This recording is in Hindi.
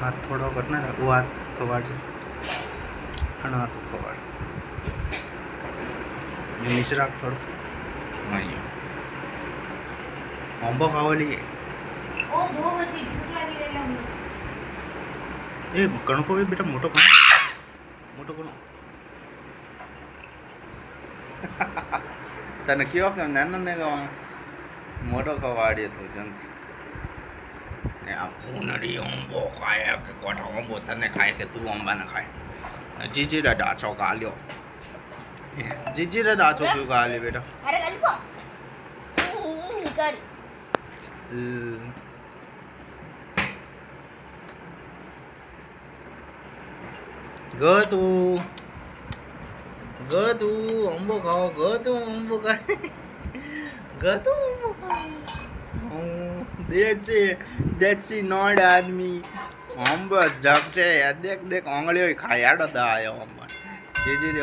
हाथ थोड़ा करना है वो हाथ खवाड़ खाना हाथ खवाड़ नीचे राख थोड़ो नहीं आंबो खावाली ओ दो बची भूख लागी वेला ए कणको भी बेटा मोटो कणो तने क्यों के नानो ने का मोटो खवाड़ी तो जंत ने आ पूनड़ी आंबो खाए के कोठा आंबो तने खाए के तू आंबा न खाए जीजी रा डाचो गालियो जीजी रा डाचो क्यों गाली बेटा अरे गलपो कर गतू आंबो खाओ गतू आंबो खाए गतू आंबो खाओ देसी नॉड आदमी हम बस जब से देख आंगलियों खाया आयो हम जीजी रे